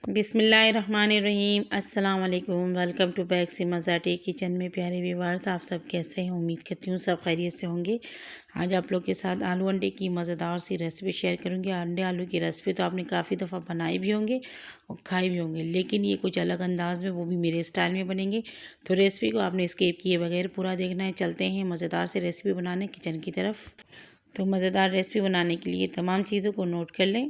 बिस्मिल्लाहिर्रहमानिर्रहीम। अस्सलाम वालेकुम। वेलकम टू बैक सिमाज़ाटी किचन में। प्यारे व्यूअर्स, आप सब कैसे हैं? उम्मीद करती हूँ सब खैरियत से होंगे। आज आप लोग के साथ आलू अंडे की मज़ेदार सी रेसिपी शेयर करूँगी। अंडे आलू की रेसिपी तो आपने काफ़ी दफ़ा बनाई भी होंगे और खाई भी होंगे, लेकिन ये कुछ अलग अंदाज में, वो भी मेरे स्टाइल में बनेंगे। तो रेसिपी को आपने स्किप किए बगैर पूरा देखना है। चलते हैं मज़ेदार से रेसिपी बनाने किचन की तरफ। तो मज़ेदार रेसिपी बनाने के लिए तमाम चीज़ों को नोट कर लें।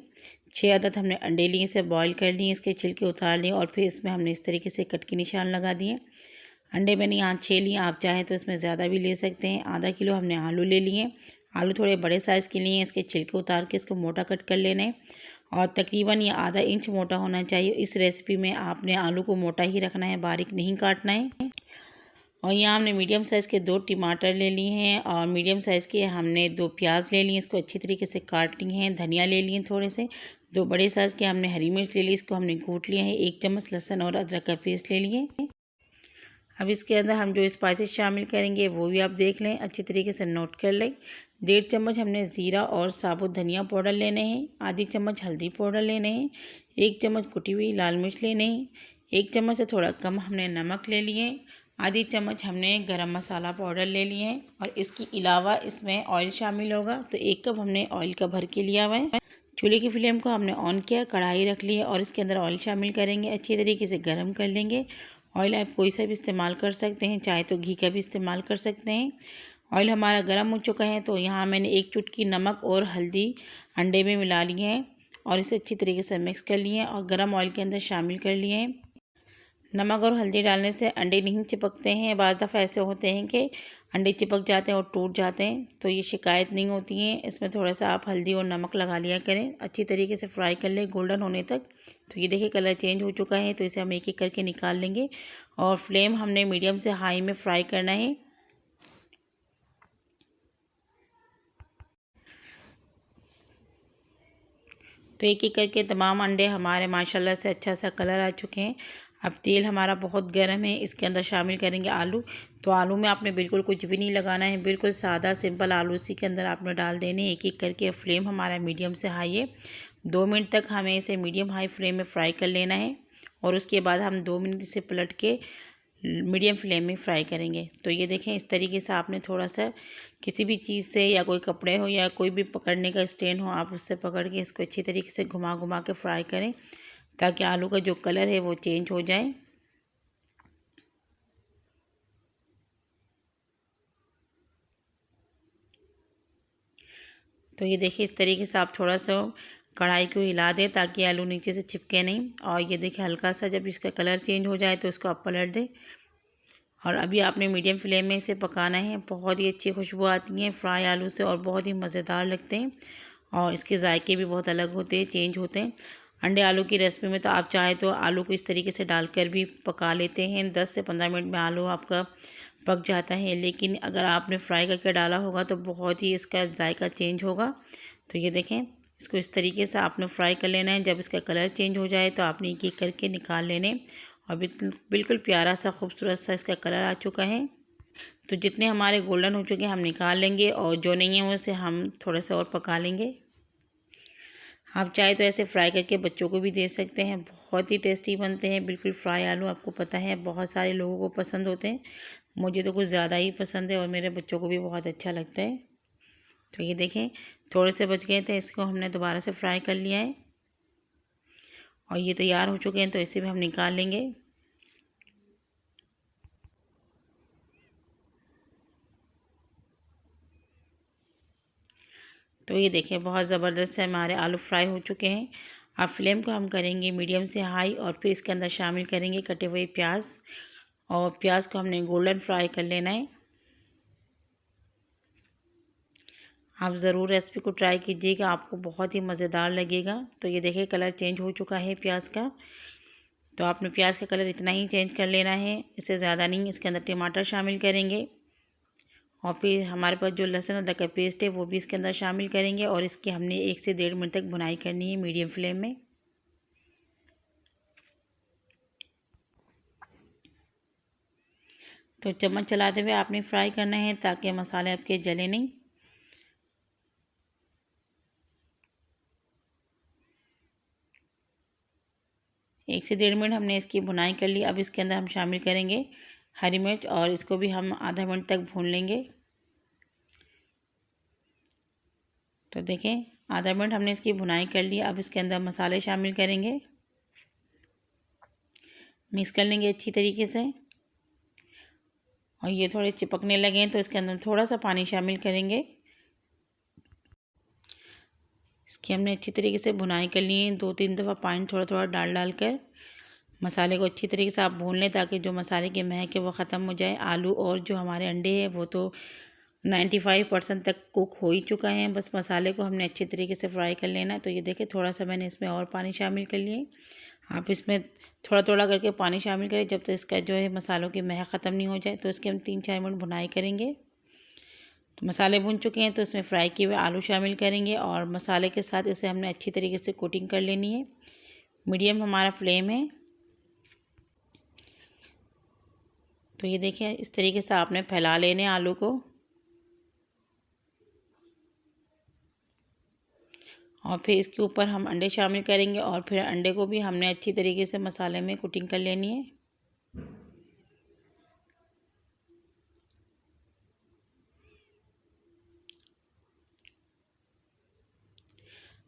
6 अदद हमने अंडे लिए, इसे बॉईल कर लिए, इसके छिलके उतार लिए और फिर इसमें हमने इस तरीके से कट के निशान लगा दिए। अंडे मैंने यहाँ 6 लिए, आप चाहें तो इसमें ज़्यादा भी ले सकते हैं। आधा किलो हमने आलू ले लिए। आलू थोड़े बड़े साइज़ के लिए, इसके छिलके उतार के इसको मोटा कट कर लेना है और तकरीबन ये आधा इंच मोटा होना चाहिए। इस रेसिपी में आपने आलू को मोटा ही रखना है, बारीक नहीं काटना है। और यहाँ हमने मीडियम साइज़ के 2 टमाटर ले लिए हैं और मीडियम साइज़ के हमने 2 प्याज ले लिए, इसको अच्छी तरीके से काट लिए हैं। धनिया ले लिए थोड़े से। 2 बड़े साइज़ के हमने हरी मिर्च ले ली, इसको हमने कूट लिया है। 1 चम्मच लहसुन और अदरक का पेस्ट ले लिए। अब इसके अंदर हम जो स्पाइसेस शामिल करेंगे वो भी आप देख लें, अच्छी तरीके से नोट कर लें। 1.5 चम्मच हमने ज़ीरा और साबुत धनिया पाउडर लेने हैं। आधी चम्मच हल्दी पाउडर लेने हैं। 1 चम्मच कुटी हुई लाल मिर्च लेने हैं। 1 चम्मच से थोड़ा कम हमने नमक ले लिए। आधी चम्मच हमने गरम मसाला पाउडर ले लिए हैं और इसके अलावा इसमें ऑयल शामिल होगा। तो 1 कप हमने ऑयल का भर के लिया हुआ है। चूल्हे की फ्लेम को हमने ऑन किया, कढ़ाई रख ली है और इसके अंदर ऑयल शामिल करेंगे। अच्छी तरीके से गर्म कर लेंगे। ऑयल आप कोई सा भी इस्तेमाल कर सकते हैं, चाहे तो घी का भी इस्तेमाल कर सकते हैं। ऑयल हमारा गर्म हो चुका है तो यहाँ मैंने 1 चुटकी नमक और हल्दी अंडे में मिला लिए हैं और इसे अच्छी तरीके से मिक्स कर लिए हैं और गर्म ऑयल के अंदर शामिल कर लिए हैं। नमक और हल्दी डालने से अंडे नहीं चिपकते हैं। बाज़ दफ़ा ऐसे होते हैं कि अंडे चिपक जाते हैं और टूट जाते हैं, तो ये शिकायत नहीं होती है। इसमें थोड़ा सा आप हल्दी और नमक लगा लिया करें। अच्छी तरीके से फ्राई कर लें गोल्डन होने तक। तो ये देखिए कलर चेंज हो चुका है, तो इसे हम एक एक करके निकाल लेंगे और फ्लेम हमने मीडियम से हाई में फ्राई करना है। तो एक एक करके तमाम अंडे हमारे माशाल्लाह से अच्छा सा कलर आ चुके हैं। अब तेल हमारा बहुत गर्म है, इसके अंदर शामिल करेंगे आलू। तो आलू में आपने बिल्कुल कुछ भी नहीं लगाना है, बिल्कुल सादा सिंपल आलू इसी के अंदर आपने डाल देने एक एक करके। फ्लेम हमारा मीडियम से हाई है। 2 मिनट तक हमें इसे मीडियम हाई फ्लेम में फ्राई कर लेना है और उसके बाद हम 2 मिनट इसे पलट के मीडियम फ्लेम में फ्राई करेंगे। तो ये देखें, इस तरीके से आपने थोड़ा सा किसी भी चीज़ से, या कोई कपड़े हो या कोई भी पकड़ने का स्टैंड हो, आप उससे पकड़ के इसको अच्छी तरीके से घुमा घुमा के फ्राई करें ताकि आलू का जो कलर है वो चेंज हो जाए। तो ये देखिए, इस तरीके से आप थोड़ा सा कढ़ाई को हिला दें ताकि आलू नीचे से चिपके नहीं। और ये देखिए, हल्का सा जब इसका कलर चेंज हो जाए तो इसको आप पलट दें और अभी आपने मीडियम फ्लेम में इसे पकाना है। बहुत ही अच्छी खुशबू आती है फ्राई आलू से और बहुत ही मज़ेदार लगते हैं और इसके जायके भी बहुत अलग होते हैं, चेंज होते हैं। अंडे आलू की रेसिपी में तो आप चाहे तो आलू को इस तरीके से डालकर भी पका लेते हैं। 10 से 15 मिनट में आलू आपका पक जाता है, लेकिन अगर आपने फ्राई करके डाला होगा तो बहुत ही इसका जायका चेंज होगा। तो ये देखें, इसको इस तरीके से आपने फ्राई कर लेना है। जब इसका कलर चेंज हो जाए तो आपने एक एक करके निकाल लेने और बिल्कुल प्यारा सा खूबसूरत सा इसका कलर आ चुका है। तो जितने हमारे गोल्डन हो चुके हैं हम निकाल लेंगे और जो नहीं है उसे हम थोड़ा सा और पका लेंगे। आप चाहे तो ऐसे फ्राई करके बच्चों को भी दे सकते हैं, बहुत ही टेस्टी बनते हैं। बिल्कुल फ्राई आलू, आपको पता है बहुत सारे लोगों को पसंद होते हैं, मुझे तो कुछ ज़्यादा ही पसंद है और मेरे बच्चों को भी बहुत अच्छा लगता है। तो ये देखें, थोड़े से बच गए थे, इसको हमने दोबारा से फ्राई कर लिया है और ये तैयार हो चुके हैं। तो इसे भी हम निकाल लेंगे। तो ये देखें, बहुत ज़बरदस्त से हमारे आलू फ्राई हो चुके हैं। अब फ्लेम को हम करेंगे मीडियम से हाई और फिर इसके अंदर शामिल करेंगे कटे हुए प्याज और प्याज को हमने गोल्डन फ्राई कर लेना है। आप ज़रूर रेसिपी को ट्राई कीजिएगा, आपको बहुत ही मज़ेदार लगेगा। तो ये देखिए, कलर चेंज हो चुका है प्याज का। तो आपने प्याज का कलर इतना ही चेंज कर लेना है, इससे ज़्यादा नहीं। इसके अंदर टमाटर शामिल करेंगे और फिर हमारे पास जो लहसुन अदरक का पेस्ट है वो भी इसके अंदर शामिल करेंगे और इसकी हमने 1 से 1.5 मिनट तक भुनाई करनी है मीडियम फ्लेम में। तो चम्मच चलाते हुए आपने फ्राई करना है ताकि मसाले आपके जले नहीं। 1 से 1.5 मिनट हमने इसकी भुनाई कर ली। अब इसके अंदर हम शामिल करेंगे हरी मिर्च और इसको भी हम आधा मिनट तक भून लेंगे। तो देखें आधा मिनट हमने इसकी भुनाई कर ली। अब इसके अंदर मसाले शामिल करेंगे, मिक्स कर लेंगे अच्छी तरीके से। और ये थोड़े चिपकने लगें तो इसके अंदर थोड़ा सा पानी शामिल करेंगे। इसकी हमने अच्छी तरीके से भुनाई कर ली है। 2-3 दफ़ा पानी थोड़ा थोड़ा डाल कर मसाले को अच्छी तरीके से आप भून लें ताकि जो मसाले की महक है वो ख़त्म हो जाए। आलू और जो हमारे अंडे हैं वो तो 95% तक कुक हो ही चुका है। बस मसाले को हमने अच्छी तरीके से फ्राई कर लेना है। तो ये देखें थोड़ा सा मैंने इसमें और पानी शामिल कर लिए। आप इसमें थोड़ा थोड़ा करके पानी शामिल करें जब तक इसका जो है मसालों की महक ख़त्म नहीं हो जाए। तो इसके हम 3-4 मिनट भुनाई करेंगे। तो मसाले भुन चुके हैं तो इसमें फ्राई किए हुए आलू शामिल करेंगे और मसाले के साथ इसे हमने अच्छी तरीके से कोटिंग कर लेनी है। मीडियम हमारा फ्लेम है। तो ये देखिए इस तरीके से आपने फैला लेने आलू को और फिर इसके ऊपर हम अंडे शामिल करेंगे और फिर अंडे को भी हमने अच्छी तरीके से मसाले में कोटिंग कर लेनी है।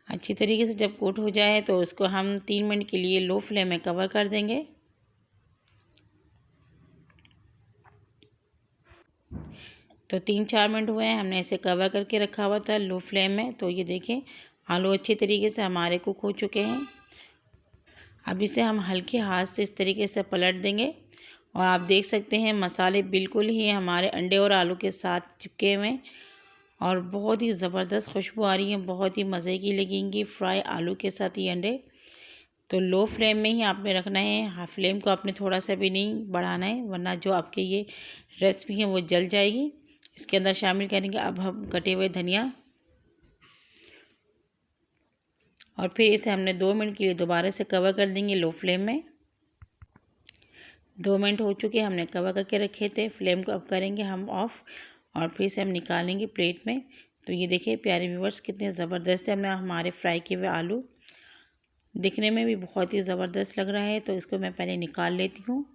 अच्छी तरीके से जब कोट हो जाए तो उसको हम 3 मिनट के लिए लो फ्लेम में कवर कर देंगे। तो 3-4 मिनट हुए हैं, हमने इसे कवर करके रखा हुआ था लो फ्लेम में। तो ये देखें आलू अच्छी तरीके से हमारे कुक हो चुके हैं। अब इसे हम हल्के हाथ से इस तरीके से पलट देंगे और आप देख सकते हैं मसाले बिल्कुल ही हमारे अंडे और आलू के साथ चिपके हुए हैं और बहुत ही ज़बरदस्त खुशबू आ रही है। बहुत ही मज़े की लगेंगी फ्राई आलू के साथ ये अंडे। तो लो फ्लेम में ही आपने रखना है, हाई फ्लेम को आपने थोड़ा सा भी नहीं बढ़ाना है वरना जो आपके ये रेसिपी है वो जल जाएगी। इसके अंदर शामिल करेंगे अब हम कटे हुए धनिया और फिर इसे हमने 2 मिनट के लिए दोबारा से कवर कर देंगे लो फ्लेम में। 2 मिनट हो चुके हमने कवर करके रखे थे। फ्लेम को अब करेंगे हम ऑफ़ और फिर से हम निकालेंगे प्लेट में। तो ये देखिए प्यारे व्यूअर्स कितने ज़बरदस्त है हमारे फ्राई किए हुए आलू, दिखने में भी बहुत ही ज़बरदस्त लग रहा है। तो इसको मैं पहले निकाल लेती हूँ।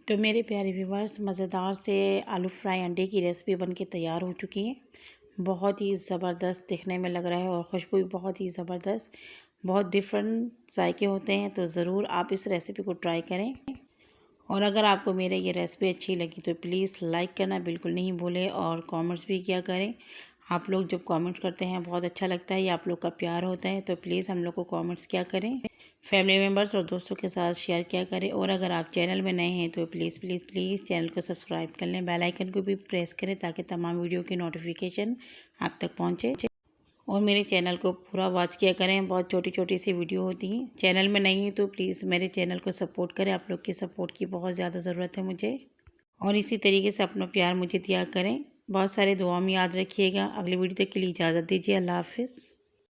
तो मेरे प्यारे व्यूअर्स मज़ेदार से आलू फ्राई अंडे की रेसिपी बनके तैयार हो चुकी है। बहुत ही ज़बरदस्त दिखने में लग रहा है और खुशबू भी बहुत ही ज़बरदस्त, बहुत डिफरेंट जायके होते हैं। तो ज़रूर आप इस रेसिपी को ट्राई करें और अगर आपको मेरे ये रेसिपी अच्छी लगी तो प्लीज़ लाइक करना बिल्कुल नहीं भूलें और कमेंट्स भी किया करें। आप लोग जब कमेंट करते हैं बहुत अच्छा लगता है, ये आप लोग का प्यार होता है। तो प्लीज़ हम लोग को कमेंट्स किया करें, फैमिली मेम्बर्स और दोस्तों के साथ शेयर किया करें। और अगर आप चैनल में नए हैं तो प्लीज़ प्लीज़ प्लीज़ चैनल को सब्सक्राइब कर लें, बेल आइकन को भी प्रेस करें ताकि तमाम वीडियो की नोटिफिकेशन आप तक पहुँचे। और मेरे चैनल को पूरा वॉच किया करें, बहुत छोटी छोटी सी वीडियो होती हैं। चैनल में नहीं है तो प्लीज़ मेरे चैनल को सपोर्ट करें, आप लोग की सपोर्ट की बहुत ज़्यादा ज़रूरत है मुझे। और इसी तरीके से अपना प्यार मुझे दिया करें। बहुत सारे दुआ में याद रखिएगा। अगली वीडियो तक के लिए इजाज़त दीजिए। अल्लाह हाफ़िज़।